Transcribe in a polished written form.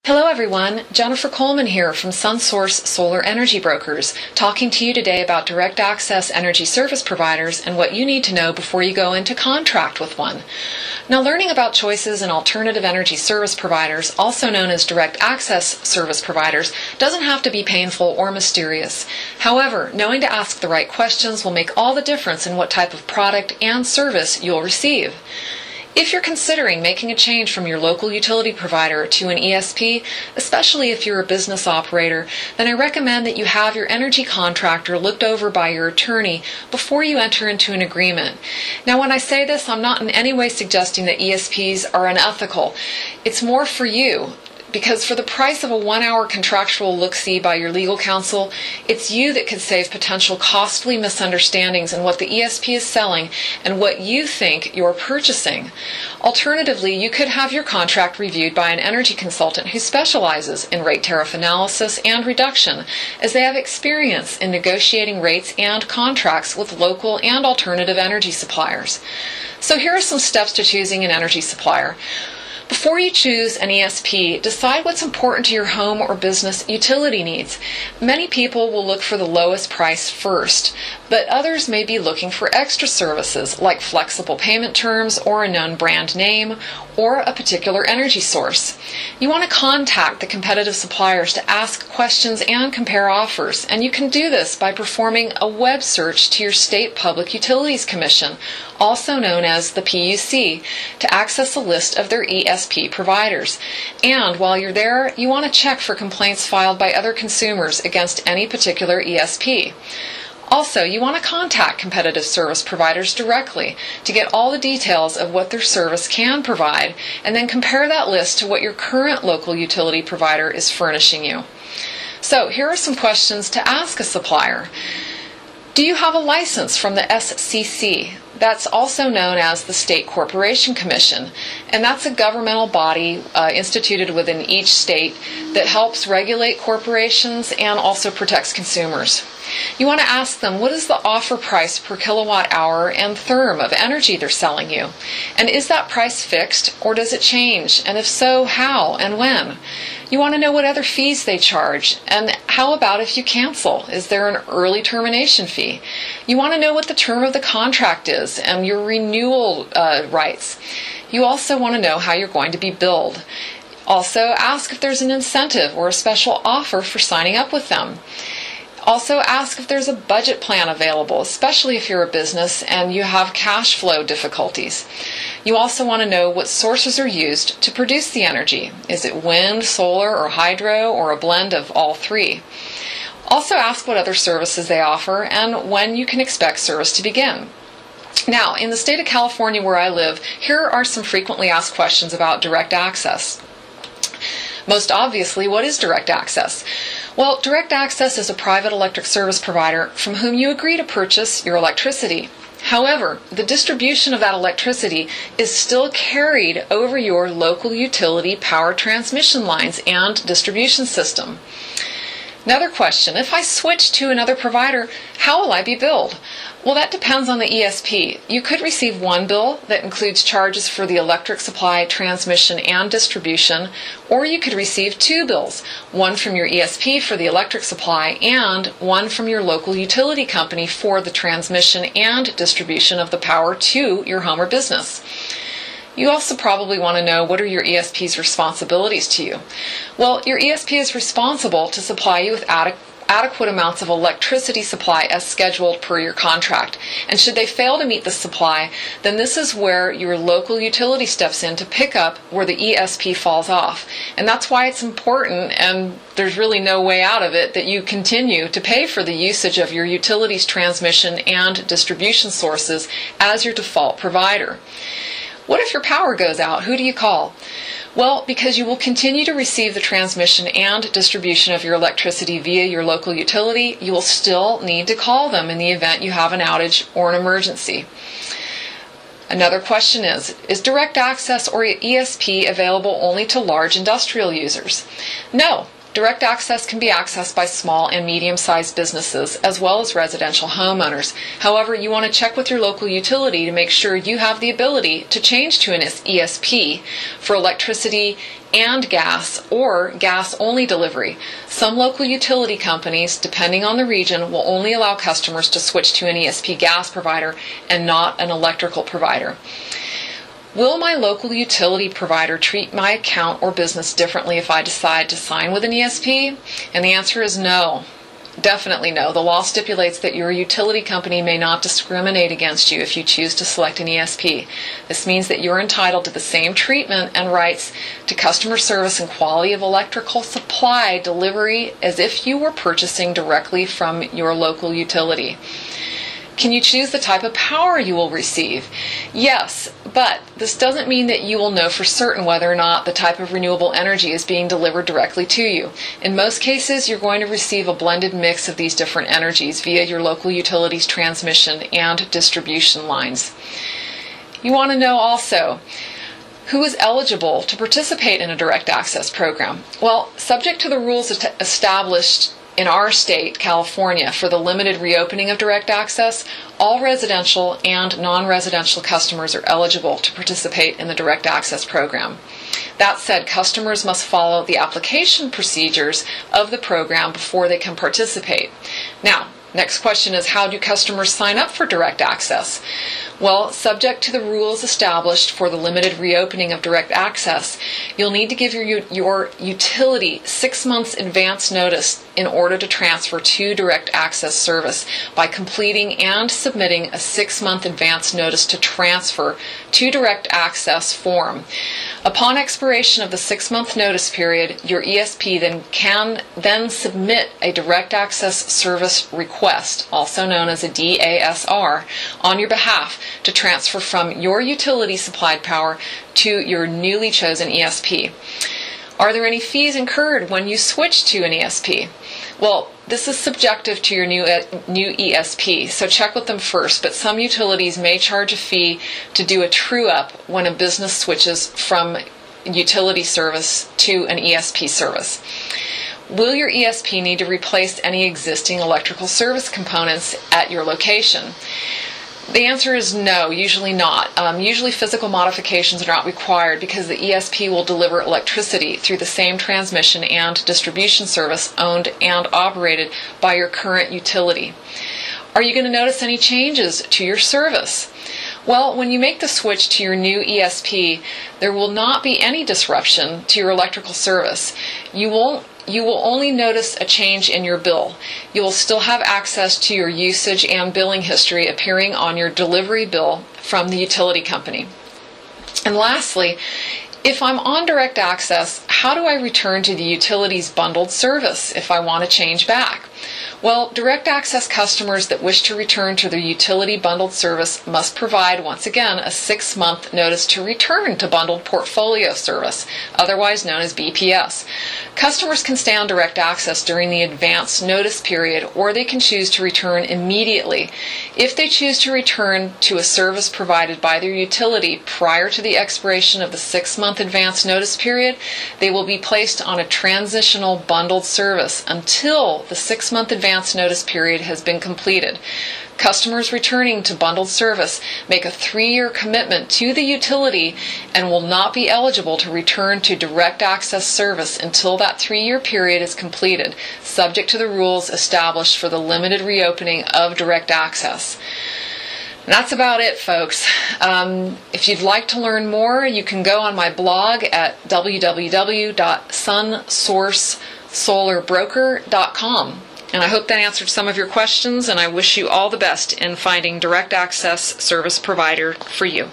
Hello everyone, Jennifer Coleman here from SunSource Solar Energy Brokers, talking to you today about direct access energy service providers and what you need to know before you go into contract with one. Now, learning about choices in alternative energy service providers, also known as direct access service providers, doesn't have to be painful or mysterious. However, knowing to ask the right questions will make all the difference in what type of product and service you'll receive. If you're considering making a change from your local utility provider to an ESP, especially if you're a business operator, then I recommend that you have your energy contractor looked over by your attorney before you enter into an agreement. Now, when I say this, I'm not in any way suggesting that ESPs are unethical. It's more for you. Because for the price of a 1-hour contractual look-see by your legal counsel, it's you that could save potential costly misunderstandings in what the ESP is selling and what you think you're purchasing. Alternatively, you could have your contract reviewed by an energy consultant who specializes in rate tariff analysis and reduction, as they have experience in negotiating rates and contracts with local and alternative energy suppliers. So here are some steps to choosing an energy supplier. Before you choose an ESP, decide what's important to your home or business utility needs. Many people will look for the lowest price first, but others may be looking for extra services like flexible payment terms or a known brand name or a particular energy source. You want to contact the competitive suppliers to ask questions and compare offers, and you can do this by performing a web search to your State Public Utilities Commission, also known as the PUC, to access a list of their ESP providers. And while you're there, you want to check for complaints filed by other consumers against any particular ESP. Also, you want to contact competitive service providers directly to get all the details of what their service can provide, and then compare that list to what your current local utility provider is furnishing you. So, here are some questions to ask a supplier. Do you have a license from the SCC? That's also known as the State Corporation Commission, and that's a governmental body instituted within each state that helps regulate corporations and also protects consumers. You want to ask them, what is the offer price per kilowatt hour and therm of energy they're selling you? And is that price fixed, or does it change? And if so, how and when? You want to know what other fees they charge, and how about if you cancel? Is there an early termination fee? You want to know what the term of the contract is and your renewal rights. You also want to know how you're going to be billed. Also, ask if there's an incentive or a special offer for signing up with them. Also, ask if there's a budget plan available, especially if you're a business and you have cash flow difficulties. You also want to know what sources are used to produce the energy. Is it wind, solar, or hydro, or a blend of all three? Also, ask what other services they offer and when you can expect service to begin. Now, in the state of California where I live, here are some frequently asked questions about direct access. Most obviously, what is direct access? Well, direct access is a private electric service provider from whom you agree to purchase your electricity. However, the distribution of that electricity is still carried over your local utility power transmission lines and distribution system. Another question, if I switch to another provider, how will I be billed? Well, that depends on the ESP. You could receive one bill that includes charges for the electric supply, transmission, and distribution, or you could receive two bills, one from your ESP for the electric supply and one from your local utility company for the transmission and distribution of the power to your home or business. You also probably want to know, what are your ESP's responsibilities to you? Well, your ESP is responsible to supply you with adequate amounts of electricity supply as scheduled per your contract. And should they fail to meet the supply, then this is where your local utility steps in to pick up where the ESP falls off. And that's why it's important, and there's really no way out of it, that you continue to pay for the usage of your utility's transmission and distribution sources as your default provider. What if your power goes out? Who do you call? Well, because you will continue to receive the transmission and distribution of your electricity via your local utility, you will still need to call them in the event you have an outage or an emergency. Another question is direct access or ESP available only to large industrial users? No. Direct access can be accessed by small and medium-sized businesses as well as residential homeowners. However, you want to check with your local utility to make sure you have the ability to change to an ESP for electricity and gas or gas-only delivery. Some local utility companies, depending on the region, will only allow customers to switch to an ESP gas provider and not an electrical provider. Will my local utility provider treat my account or business differently if I decide to sign with an ESP? And the answer is no. Definitely no. The law stipulates that your utility company may not discriminate against you if you choose to select an ESP. This means that you're entitled to the same treatment and rights to customer service and quality of electrical supply delivery as if you were purchasing directly from your local utility. Can you choose the type of power you will receive? Yes, but this doesn't mean that you will know for certain whether or not the type of renewable energy is being delivered directly to you. In most cases, you're going to receive a blended mix of these different energies via your local utility's transmission and distribution lines. You want to know also, who is eligible to participate in a direct access program? Well, subject to the rules established in our state, California, for the limited reopening of direct access, all residential and non-residential customers are eligible to participate in the direct access program. That said, customers must follow the application procedures of the program before they can participate. Now, next question is, how do customers sign up for direct access? Well, subject to the rules established for the limited reopening of direct access, you'll need to give your utility 6 months advance notice in order to transfer to direct access service by completing and submitting a 6-month advance notice to transfer to direct access form. Upon expiration of the 6-month notice period, your ESP can submit a direct access service request, also known as a DASR, on your behalf to transfer from your utility supplied power to your newly chosen ESP. Are there any fees incurred when you switch to an ESP? Well, this is subjective to your new ESP, so check with them first, but some utilities may charge a fee to do a true-up when a business switches from utility service to an ESP service. Will your ESP need to replace any existing electrical service components at your location? The answer is no, usually not. Usually physical modifications are not required because the ESP will deliver electricity through the same transmission and distribution service owned and operated by your current utility. Are you going to notice any changes to your service? Well, when you make the switch to your new ESP, there will not be any disruption to your electrical service. You will only notice a change in your bill. You will still have access to your usage and billing history appearing on your delivery bill from the utility company. And lastly, if I'm on direct access, how do I return to the utility's bundled service if I want to change back? Well, direct access customers that wish to return to their utility bundled service must provide, once again, a 6-month notice to return to bundled portfolio service, otherwise known as BPS. Customers can stay on direct access during the advance notice period, or they can choose to return immediately. If they choose to return to a service provided by their utility prior to the expiration of the 6-month advance notice period, they will be placed on a transitional bundled service until the 6-month advance notice period has been completed. Customers returning to bundled service make a 3-year commitment to the utility and will not be eligible to return to direct access service until that 3-year period is completed, subject to the rules established for the limited reopening of direct access. And that's about it, folks. If you'd like to learn more, you can go on my blog at www.sunsourcesolarbroker.com. And I hope that answered some of your questions, and I wish you all the best in finding direct access service provider for you.